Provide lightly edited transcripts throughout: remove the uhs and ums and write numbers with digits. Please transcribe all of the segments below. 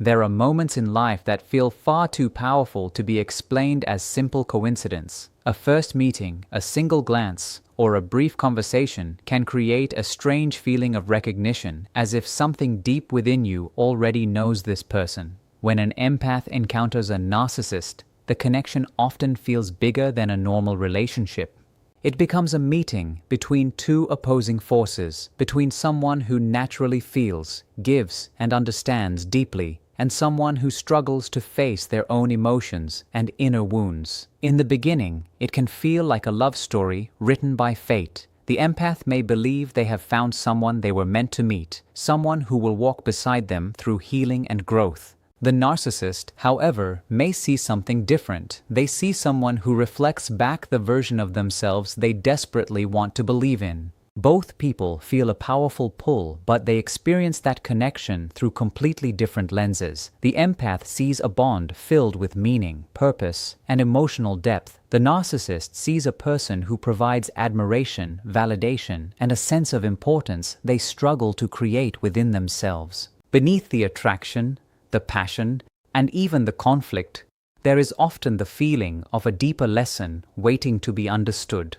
There are moments in life that feel far too powerful to be explained as simple coincidence. A first meeting, a single glance, or a brief conversation can create a strange feeling of recognition, as if something deep within you already knows this person. When an empath encounters a narcissist, the connection often feels bigger than a normal relationship. It becomes a meeting between two opposing forces, between someone who naturally feels, gives, and understands deeply, and someone who struggles to face their own emotions and inner wounds. In the beginning, it can feel like a love story written by fate. The empath may believe they have found someone they were meant to meet, someone who will walk beside them through healing and growth. The narcissist, however, may see something different. They see someone who reflects back the version of themselves they desperately want to believe in. Both people feel a powerful pull, but they experience that connection through completely different lenses. The empath sees a bond filled with meaning, purpose, and emotional depth. The narcissist sees a person who provides admiration, validation, and a sense of importance they struggle to create within themselves. Beneath the attraction, the passion, and even the conflict, there is often the feeling of a deeper lesson waiting to be understood.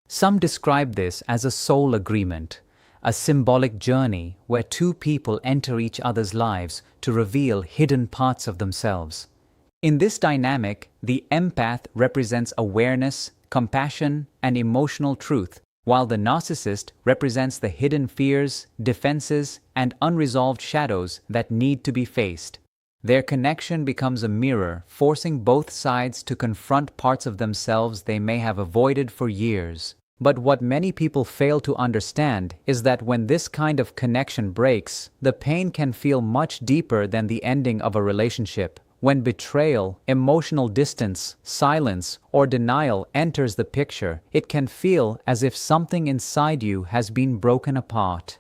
Some describe this as a soul agreement, a symbolic journey where two people enter each other's lives to reveal hidden parts of themselves. In this dynamic, the empath represents awareness, compassion, and emotional truth, while the narcissist represents the hidden fears, defenses, and unresolved shadows that need to be faced. Their connection becomes a mirror, forcing both sides to confront parts of themselves they may have avoided for years. But what many people fail to understand is that when this kind of connection breaks, the pain can feel much deeper than the ending of a relationship. When betrayal, emotional distance, silence, or denial enters the picture, it can feel as if something inside you has been broken apart.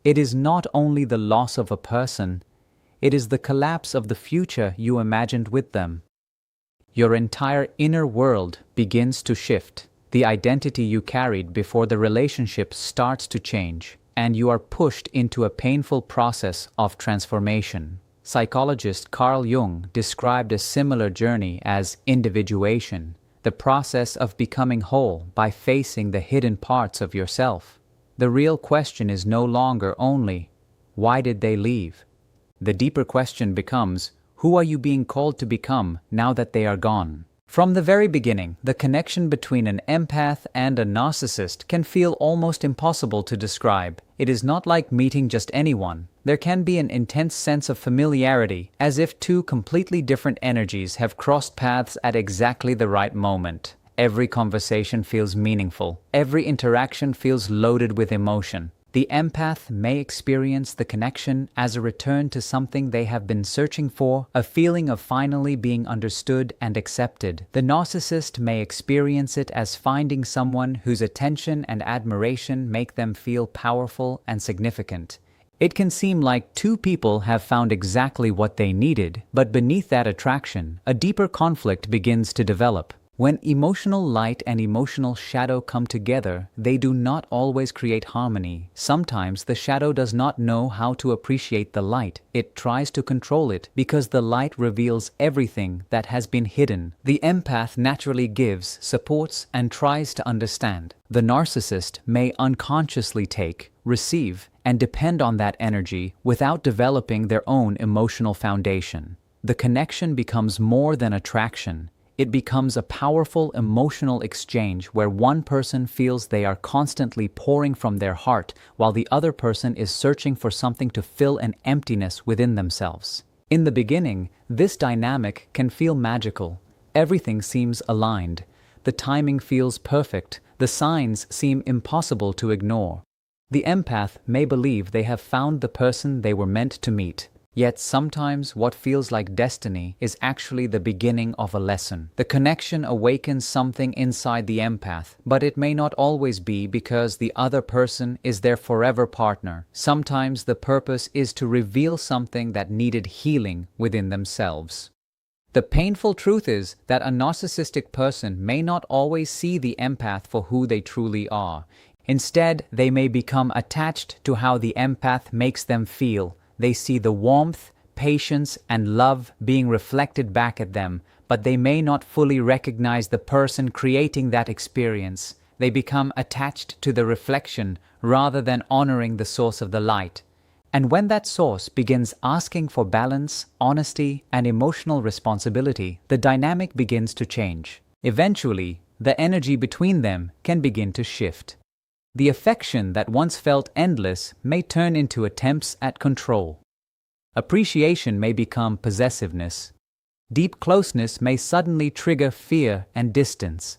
It is not only the loss of a person, it is the collapse of the future you imagined with them. Your entire inner world begins to shift. The identity you carried before the relationship starts to change, and you are pushed into a painful process of transformation. Psychologist Carl Jung described a similar journey as individuation, the process of becoming whole by facing the hidden parts of yourself. The real question is no longer only, why did they leave? The deeper question becomes, who are you being called to become now that they are gone? From the very beginning, the connection between an empath and a narcissist can feel almost impossible to describe. It is not like meeting just anyone. There can be an intense sense of familiarity, as if two completely different energies have crossed paths at exactly the right moment. Every conversation feels meaningful. Every interaction feels loaded with emotion. The empath may experience the connection as a return to something they have been searching for, a feeling of finally being understood and accepted. The narcissist may experience it as finding someone whose attention and admiration make them feel powerful and significant. It can seem like two people have found exactly what they needed, but beneath that attraction, a deeper conflict begins to develop. When emotional light and emotional shadow come together, they do not always create harmony. Sometimes the shadow does not know how to appreciate the light. It tries to control it because the light reveals everything that has been hidden. The empath naturally gives, supports, and tries to understand. The narcissist may unconsciously take, receive, and depend on that energy without developing their own emotional foundation. The connection becomes more than attraction. It becomes a powerful emotional exchange where one person feels they are constantly pouring from their heart while the other person is searching for something to fill an emptiness within themselves. In the beginning, this dynamic can feel magical. Everything seems aligned. The timing feels perfect. The signs seem impossible to ignore. The empath may believe they have found the person they were meant to meet. Yet sometimes what feels like destiny is actually the beginning of a lesson. The connection awakens something inside the empath, but it may not always be because the other person is their forever partner. Sometimes the purpose is to reveal something that needed healing within themselves. The painful truth is that a narcissistic person may not always see the empath for who they truly are. Instead, they may become attached to how the empath makes them feel. They see the warmth, patience, and love being reflected back at them, but they may not fully recognize the person creating that experience. They become attached to the reflection rather than honoring the source of the light. And when that source begins asking for balance, honesty, and emotional responsibility, the dynamic begins to change. Eventually, the energy between them can begin to shift. The affection that once felt endless may turn into attempts at control. Appreciation may become possessiveness. Deep closeness may suddenly trigger fear and distance.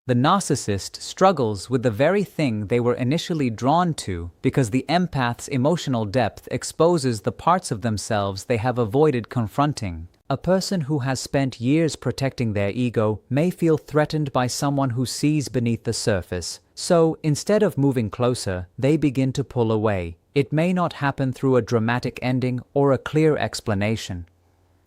The narcissist struggles with the very thing they were initially drawn to because the empath's emotional depth exposes the parts of themselves they have avoided confronting. A person who has spent years protecting their ego may feel threatened by someone who sees beneath the surface. So, instead of moving closer, they begin to pull away. It may not happen through a dramatic ending or a clear explanation.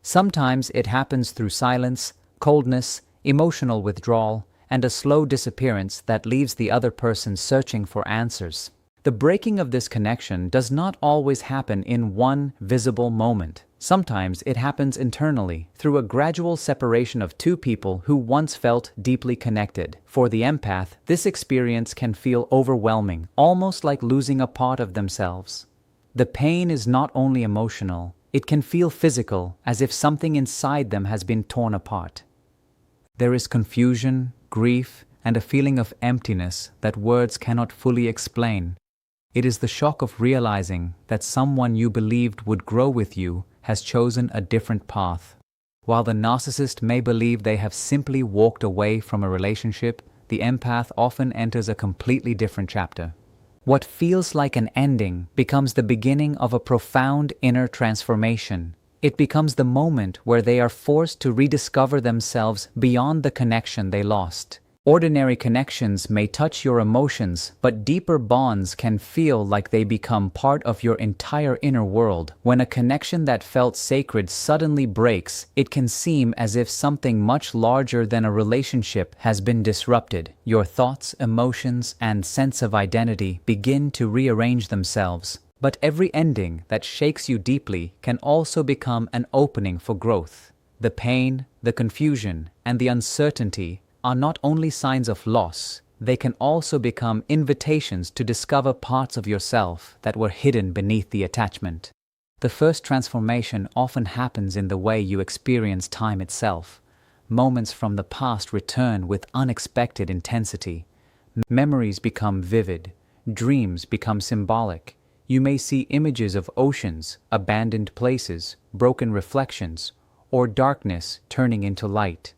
Sometimes it happens through silence, coldness, emotional withdrawal, and a slow disappearance that leaves the other person searching for answers. The breaking of this connection does not always happen in one visible moment. Sometimes it happens internally, through a gradual separation of two people who once felt deeply connected. For the empath, this experience can feel overwhelming, almost like losing a part of themselves. The pain is not only emotional, it can feel physical, as if something inside them has been torn apart. There is confusion, grief, and a feeling of emptiness that words cannot fully explain. It is the shock of realizing that someone you believed would grow with you has chosen a different path. While the narcissist may believe they have simply walked away from a relationship, the empath often enters a completely different chapter. What feels like an ending becomes the beginning of a profound inner transformation. It becomes the moment where they are forced to rediscover themselves beyond the connection they lost. Ordinary connections may touch your emotions, but deeper bonds can feel like they become part of your entire inner world. When a connection that felt sacred suddenly breaks, it can seem as if something much larger than a relationship has been disrupted. Your thoughts, emotions, and sense of identity begin to rearrange themselves. But every ending that shakes you deeply can also become an opening for growth. The pain, the confusion, and the uncertainty are not only signs of loss, they can also become invitations to discover parts of yourself that were hidden beneath the attachment. The first transformation often happens in the way you experience time itself. Moments from the past return with unexpected intensity. Memories become vivid. Dreams become symbolic. You may see images of oceans, abandoned places, broken reflections, or darkness turning into light.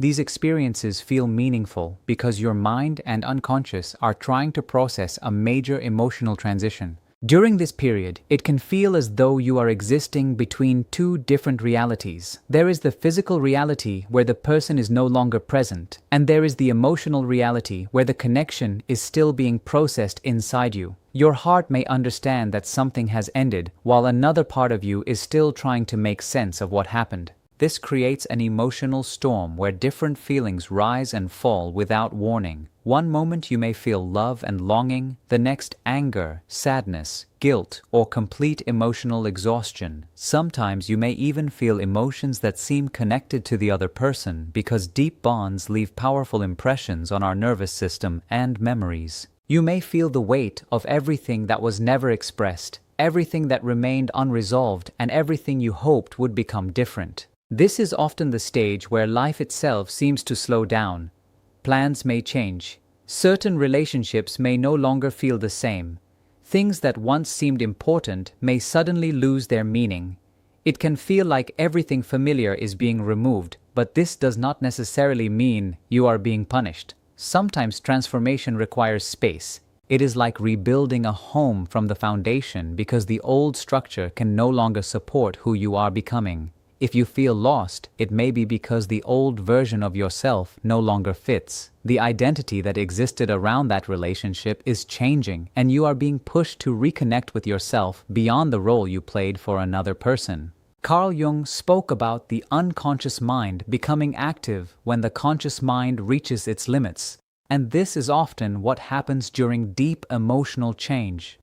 These experiences feel meaningful because your mind and unconscious are trying to process a major emotional transition. During this period, it can feel as though you are existing between two different realities. There is the physical reality where the person is no longer present, and there is the emotional reality where the connection is still being processed inside you. Your heart may understand that something has ended, while another part of you is still trying to make sense of what happened. This creates an emotional storm where different feelings rise and fall without warning. One moment you may feel love and longing, the next anger, sadness, guilt, or complete emotional exhaustion. Sometimes you may even feel emotions that seem connected to the other person because deep bonds leave powerful impressions on our nervous system and memories. You may feel the weight of everything that was never expressed, everything that remained unresolved, and everything you hoped would become different. This is often the stage where life itself seems to slow down. Plans may change. Certain relationships may no longer feel the same. Things that once seemed important may suddenly lose their meaning. It can feel like everything familiar is being removed, but this does not necessarily mean you are being punished. Sometimes transformation requires space. It is like rebuilding a home from the foundation because the old structure can no longer support who you are becoming. If you feel lost, it may be because the old version of yourself no longer fits. The identity that existed around that relationship is changing, and you are being pushed to reconnect with yourself beyond the role you played for another person. Carl Jung spoke about the unconscious mind becoming active when the conscious mind reaches its limits, and this is often what happens during deep emotional change.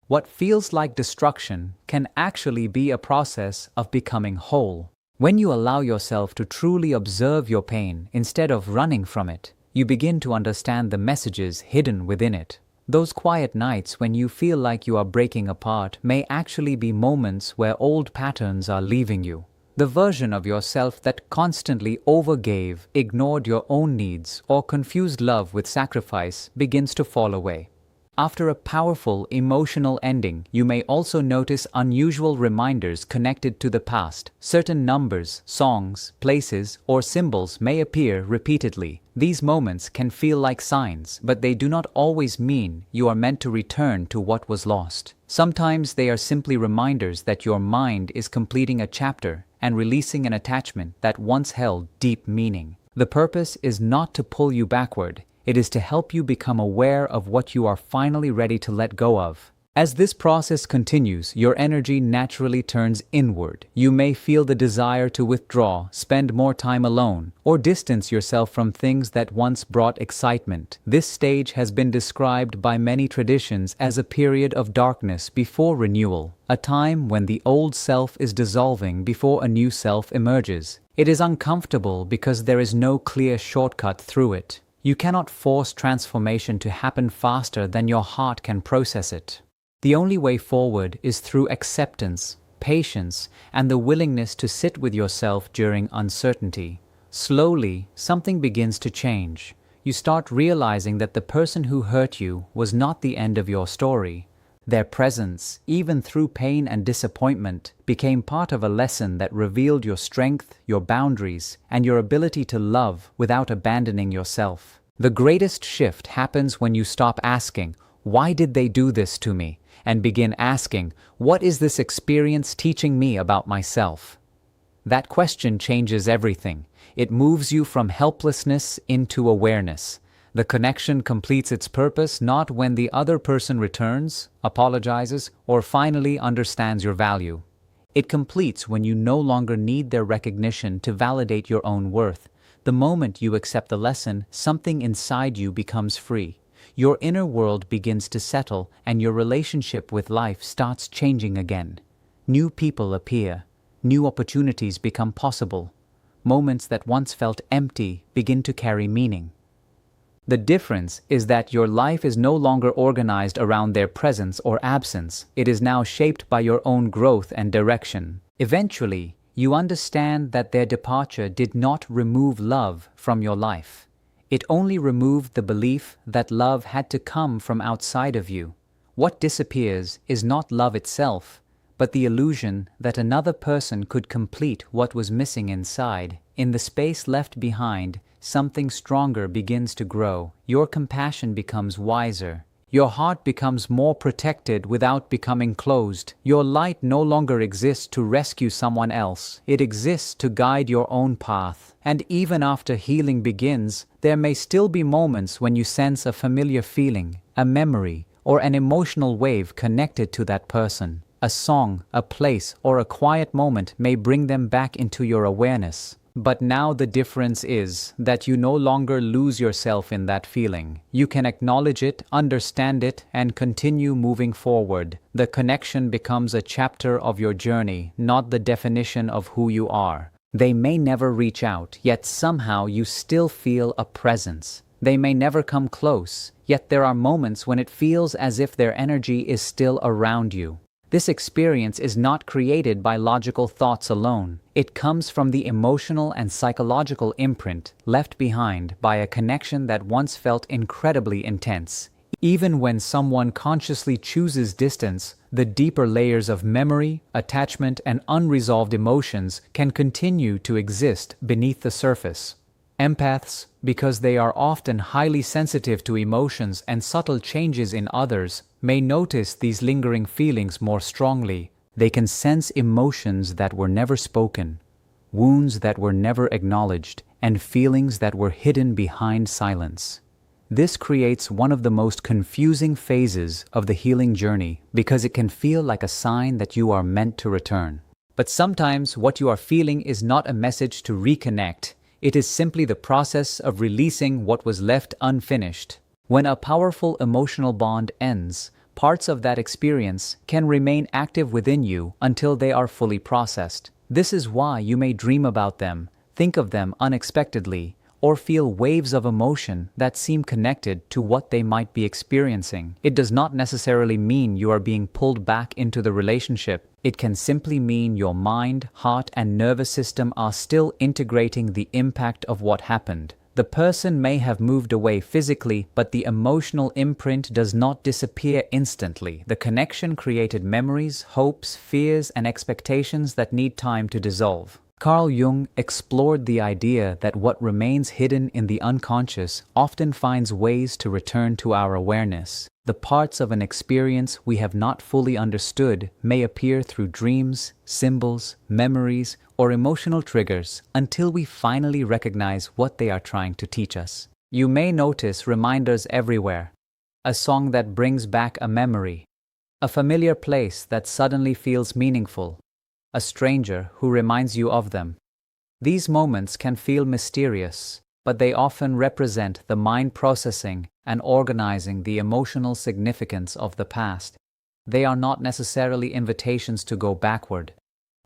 What feels like destruction can actually be a process of becoming whole. When you allow yourself to truly observe your pain instead of running from it, you begin to understand the messages hidden within it. Those quiet nights when you feel like you are breaking apart may actually be moments where old patterns are leaving you. The version of yourself that constantly overgave, ignored your own needs, or confused love with sacrifice begins to fall away. After a powerful emotional ending, you may also notice unusual reminders connected to the past. Certain numbers, songs, places, or symbols may appear repeatedly. These moments can feel like signs, but they do not always mean you are meant to return to what was lost. Sometimes they are simply reminders that your mind is completing a chapter and releasing an attachment that once held deep meaning. The purpose is not to pull you backward. It is to help you become aware of what you are finally ready to let go of. As this process continues, your energy naturally turns inward. You may feel the desire to withdraw, spend more time alone, or distance yourself from things that once brought excitement. This stage has been described by many traditions as a period of darkness before renewal, a time when the old self is dissolving before a new self emerges. It is uncomfortable because there is no clear shortcut through it. You cannot force transformation to happen faster than your heart can process it. The only way forward is through acceptance, patience, and the willingness to sit with yourself during uncertainty. Slowly, something begins to change. You start realizing that the person who hurt you was not the end of your story. Their presence, even through pain and disappointment, became part of a lesson that revealed your strength, your boundaries, and your ability to love without abandoning yourself. The greatest shift happens when you stop asking, "Why did they do this to me?" and begin asking, "What is this experience teaching me about myself?" That question changes everything. It moves you from helplessness into awareness. The connection completes its purpose not when the other person returns, apologizes, or finally understands your value. It completes when you no longer need their recognition to validate your own worth. The moment you accept the lesson, something inside you becomes free. Your inner world begins to settle, and your relationship with life starts changing again. New people appear. New opportunities become possible. Moments that once felt empty begin to carry meaning. The difference is that your life is no longer organized around their presence or absence. It is now shaped by your own growth and direction. Eventually, you understand that their departure did not remove love from your life. It only removed the belief that love had to come from outside of you. What disappears is not love itself, but the illusion that another person could complete what was missing inside. In the space left behind, something stronger begins to grow. Your compassion becomes wiser. Your heart becomes more protected without becoming closed. Your light no longer exists to rescue someone else. It exists to guide your own path. And even after healing begins, there may still be moments when you sense a familiar feeling, a memory, or an emotional wave connected to that person. A song, a place, or a quiet moment may bring them back into your awareness. But now the difference is that you no longer lose yourself in that feeling. You can acknowledge it, understand it, and continue moving forward. The connection becomes a chapter of your journey, not the definition of who you are. They may never reach out, yet somehow you still feel a presence. They may never come close, yet there are moments when it feels as if their energy is still around you. This experience is not created by logical thoughts alone. It comes from the emotional and psychological imprint left behind by a connection that once felt incredibly intense. Even when someone consciously chooses distance, the deeper layers of memory, attachment, and unresolved emotions can continue to exist beneath the surface. Empaths, because they are often highly sensitive to emotions and subtle changes in others, may notice these lingering feelings more strongly. They can sense emotions that were never spoken, wounds that were never acknowledged, and feelings that were hidden behind silence. This creates one of the most confusing phases of the healing journey because it can feel like a sign that you are meant to return. But sometimes what you are feeling is not a message to reconnect. It is simply the process of releasing what was left unfinished. When a powerful emotional bond ends, parts of that experience can remain active within you until they are fully processed. This is why you may dream about them, think of them unexpectedly, or feel waves of emotion that seem connected to what they might be experiencing. It does not necessarily mean you are being pulled back into the relationship. It can simply mean your mind, heart, and nervous system are still integrating the impact of what happened. The person may have moved away physically, but the emotional imprint does not disappear instantly. The connection created memories, hopes, fears, and expectations that need time to dissolve. Carl Jung explored the idea that what remains hidden in the unconscious often finds ways to return to our awareness. The parts of an experience we have not fully understood may appear through dreams, symbols, memories, or emotional triggers until we finally recognize what they are trying to teach us. You may notice reminders everywhere: a song that brings back a memory, a familiar place that suddenly feels meaningful, a stranger who reminds you of them. These moments can feel mysterious, but they often represent the mind processing and organizing the emotional significance of the past. They are not necessarily invitations to go backward.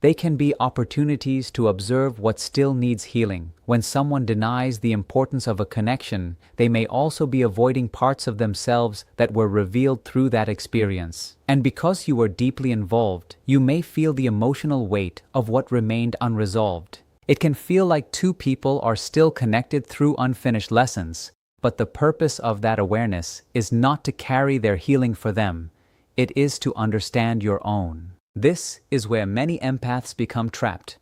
They can be opportunities to observe what still needs healing. When someone denies the importance of a connection, they may also be avoiding parts of themselves that were revealed through that experience. And because you were deeply involved, you may feel the emotional weight of what remained unresolved. It can feel like two people are still connected through unfinished lessons, but the purpose of that awareness is not to carry their healing for them. It is to understand your own. This is where many empaths become trapped.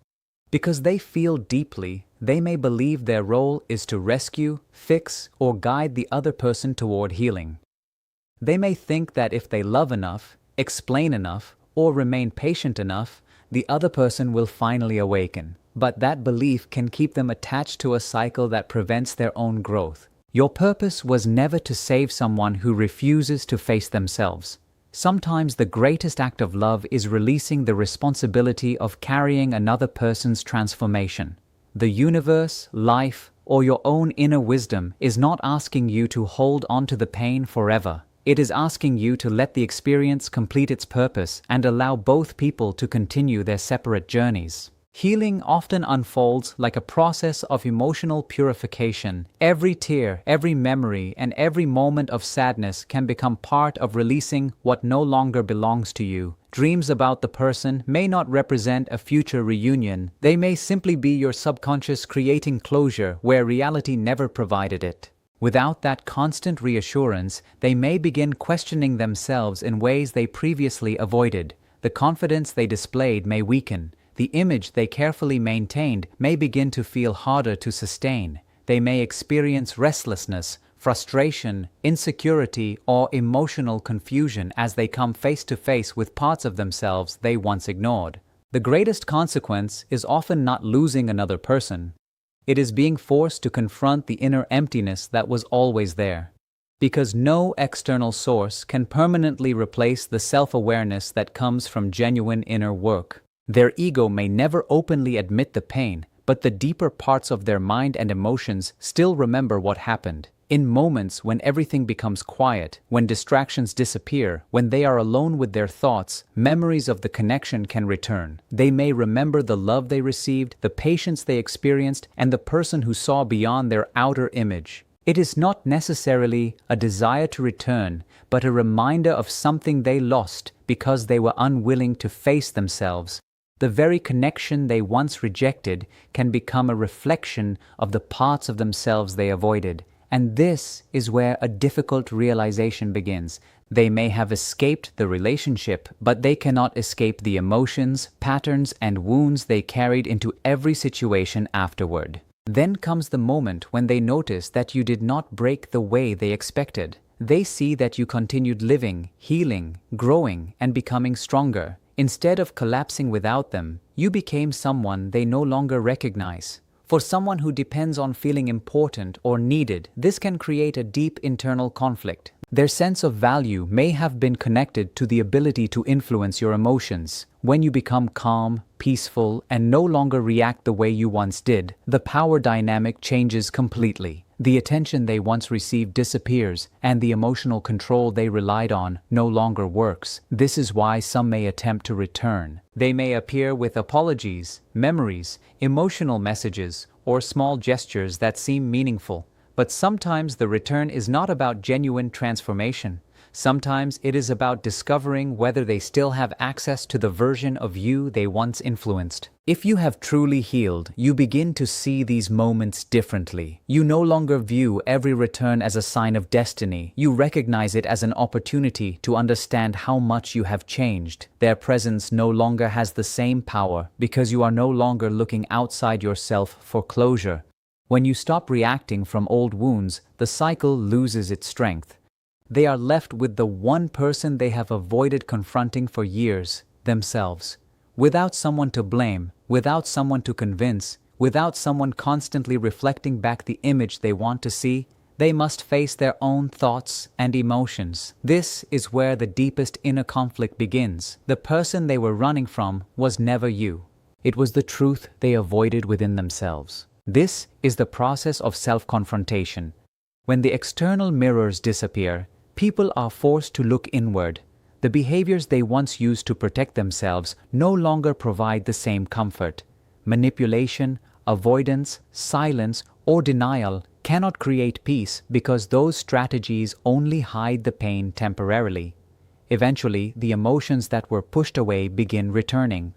Because they feel deeply, they may believe their role is to rescue, fix, or guide the other person toward healing. They may think that if they love enough, explain enough, or remain patient enough, the other person will finally awaken. But that belief can keep them attached to a cycle that prevents their own growth. Your purpose was never to save someone who refuses to face themselves. Sometimes the greatest act of love is releasing the responsibility of carrying another person's transformation. The universe, life, or your own inner wisdom is not asking you to hold on to the pain forever. It is asking you to let the experience complete its purpose and allow both people to continue their separate journeys. Healing often unfolds like a process of emotional purification. Every tear, every memory, and every moment of sadness can become part of releasing what no longer belongs to you. Dreams about the person may not represent a future reunion. They may simply be your subconscious creating closure where reality never provided it. Without that constant reassurance, they may begin questioning themselves in ways they previously avoided. The confidence they displayed may weaken. The image they carefully maintained may begin to feel harder to sustain. They may experience restlessness, frustration, insecurity, or emotional confusion as they come face to face with parts of themselves they once ignored. The greatest consequence is often not losing another person. It is being forced to confront the inner emptiness that was always there. Because no external source can permanently replace the self-awareness that comes from genuine inner work. Their ego may never openly admit the pain, but the deeper parts of their mind and emotions still remember what happened. In moments when everything becomes quiet, when distractions disappear, when they are alone with their thoughts, memories of the connection can return. They may remember the love they received, the patience they experienced, and the person who saw beyond their outer image. It is not necessarily a desire to return, but a reminder of something they lost because they were unwilling to face themselves. The very connection they once rejected can become a reflection of the parts of themselves they avoided. And this is where a difficult realization begins. They may have escaped the relationship, but they cannot escape the emotions, patterns, and wounds they carried into every situation afterward. Then comes the moment when they notice that you did not break the way they expected. They see that you continued living, healing, growing, and becoming stronger. Instead of collapsing without them, you became someone they no longer recognize. For someone who depends on feeling important or needed, this can create a deep internal conflict. Their sense of value may have been connected to the ability to influence your emotions. When you become calm, peaceful, and no longer react the way you once did, the power dynamic changes completely. The attention they once received disappears, and the emotional control they relied on no longer works. This is why some may attempt to return. They may appear with apologies, memories, emotional messages, or small gestures that seem meaningful. But sometimes the return is not about genuine transformation. Sometimes it is about discovering whether they still have access to the version of you they once influenced. If you have truly healed, you begin to see these moments differently. You no longer view every return as a sign of destiny. You recognize it as an opportunity to understand how much you have changed. Their presence no longer has the same power because you are no longer looking outside yourself for closure. When you stop reacting from old wounds, the cycle loses its strength. They are left with the one person they have avoided confronting for years, themselves. Without someone to blame, without someone to convince, without someone constantly reflecting back the image they want to see, they must face their own thoughts and emotions. This is where the deepest inner conflict begins. The person they were running from was never you. It was the truth they avoided within themselves. This is the process of self-confrontation. When the external mirrors disappear, people are forced to look inward. The behaviors they once used to protect themselves no longer provide the same comfort. Manipulation, avoidance, silence, or denial cannot create peace because those strategies only hide the pain temporarily. Eventually, the emotions that were pushed away begin returning.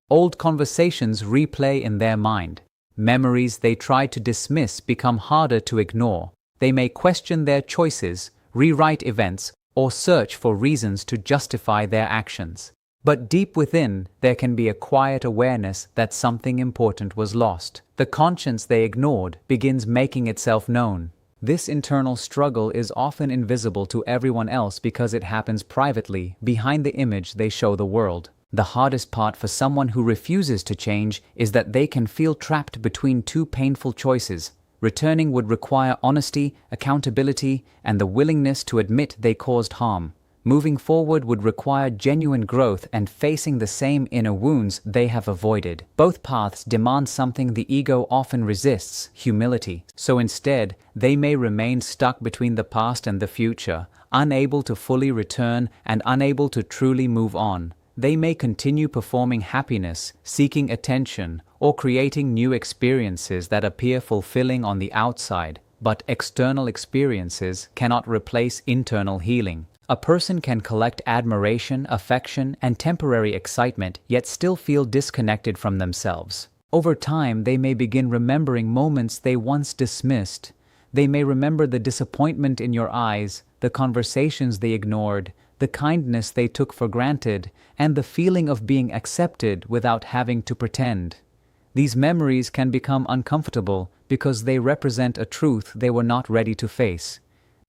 Old conversations replay in their mind. Memories they tried to dismiss become harder to ignore. They may question their choices, rewrite events, or search for reasons to justify their actions. But deep within, there can be a quiet awareness that something important was lost. The conscience they ignored begins making itself known. This internal struggle is often invisible to everyone else because it happens privately, behind the image they show the world. The hardest part for someone who refuses to change is that they can feel trapped between two painful choices. Returning would require honesty, accountability, and the willingness to admit they caused harm. Moving forward would require genuine growth and facing the same inner wounds they have avoided. Both paths demand something the ego often resists: humility. So instead, they may remain stuck between the past and the future, unable to fully return and unable to truly move on. They may continue performing happiness, seeking attention, or creating new experiences that appear fulfilling on the outside, but external experiences cannot replace internal healing. A person can collect admiration, affection, and temporary excitement, yet still feel disconnected from themselves. Over time, they may begin remembering moments they once dismissed. They may remember the disappointment in your eyes, the conversations they ignored, the kindness they took for granted, and the feeling of being accepted without having to pretend. These memories can become uncomfortable because they represent a truth they were not ready to face.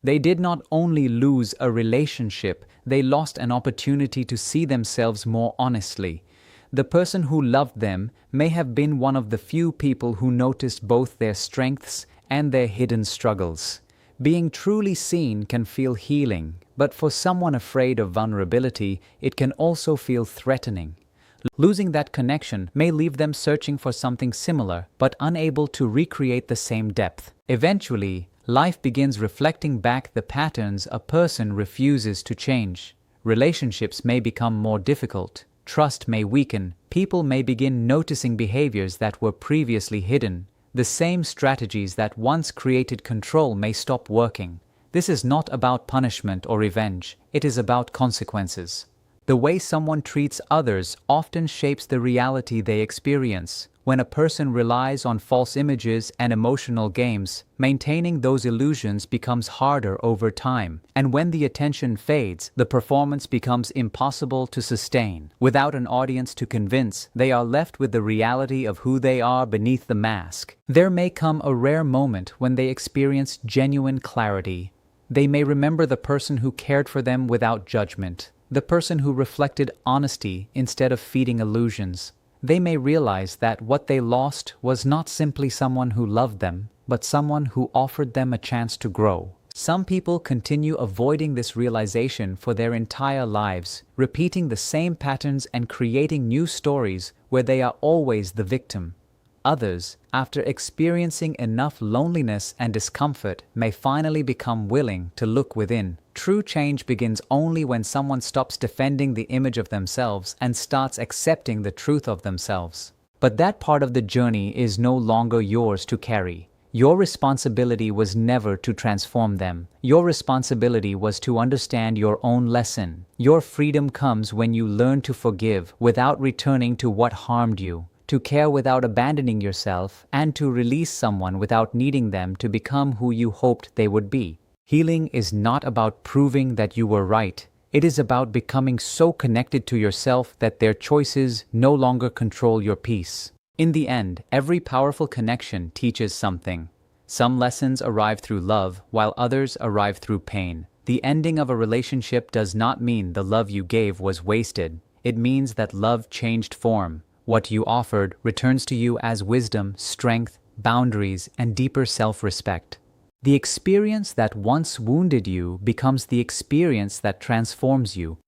They did not only lose a relationship, they lost an opportunity to see themselves more honestly. The person who loved them may have been one of the few people who noticed both their strengths and their hidden struggles. Being truly seen can feel healing, but for someone afraid of vulnerability, it can also feel threatening. Losing that connection may leave them searching for something similar, but unable to recreate the same depth. Eventually, life begins reflecting back the patterns a person refuses to change. Relationships may become more difficult. Trust may weaken. People may begin noticing behaviors that were previously hidden. The same strategies that once created control may stop working. This is not about punishment or revenge. It is about consequences. The way someone treats others often shapes the reality they experience. When a person relies on false images and emotional games, maintaining those illusions becomes harder over time. And when the attention fades, the performance becomes impossible to sustain. Without an audience to convince, they are left with the reality of who they are beneath the mask. There may come a rare moment when they experience genuine clarity. They may remember the person who cared for them without judgment, the person who reflected honesty instead of feeding illusions. They may realize that what they lost was not simply someone who loved them, but someone who offered them a chance to grow. Some people continue avoiding this realization for their entire lives, repeating the same patterns and creating new stories where they are always the victim. Others, after experiencing enough loneliness and discomfort, may finally become willing to look within. True change begins only when someone stops defending the image of themselves and starts accepting the truth of themselves. But that part of the journey is no longer yours to carry. Your responsibility was never to transform them. Your responsibility was to understand your own lesson. Your freedom comes when you learn to forgive without returning to what harmed you, to care without abandoning yourself, and to release someone without needing them to become who you hoped they would be. Healing is not about proving that you were right. It is about becoming so connected to yourself that their choices no longer control your peace. In the end, every powerful connection teaches something. Some lessons arrive through love, while others arrive through pain. The ending of a relationship does not mean the love you gave was wasted. It means that love changed form. What you offered returns to you as wisdom, strength, boundaries, and deeper self-respect. The experience that once wounded you becomes the experience that transforms you.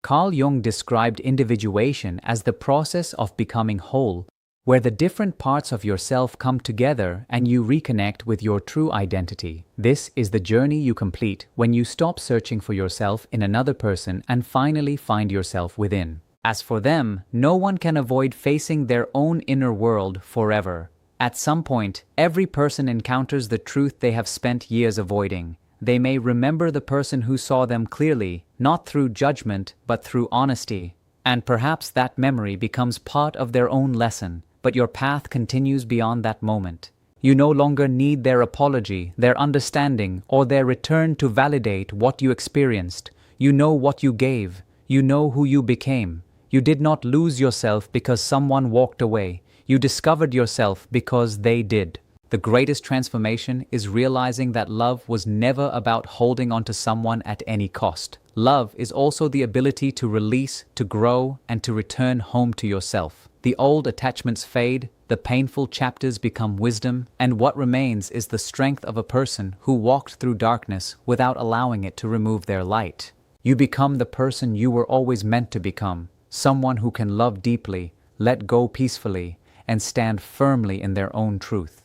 Carl Jung described individuation as the process of becoming whole, where the different parts of yourself come together and you reconnect with your true identity. This is the journey you complete when you stop searching for yourself in another person and finally find yourself within. As for them, no one can avoid facing their own inner world forever. At some point, every person encounters the truth they have spent years avoiding. They may remember the person who saw them clearly, not through judgment, but through honesty. And perhaps that memory becomes part of their own lesson, but your path continues beyond that moment. You no longer need their apology, their understanding, or their return to validate what you experienced. You know what you gave. You know who you became. You did not lose yourself because someone walked away. You discovered yourself because they did. The greatest transformation is realizing that love was never about holding on to someone at any cost. Love is also the ability to release, to grow, and to return home to yourself. The old attachments fade, the painful chapters become wisdom, and what remains is the strength of a person who walked through darkness without allowing it to remove their light. You become the person you were always meant to become, someone who can love deeply, let go peacefully, and stand firmly in their own truth.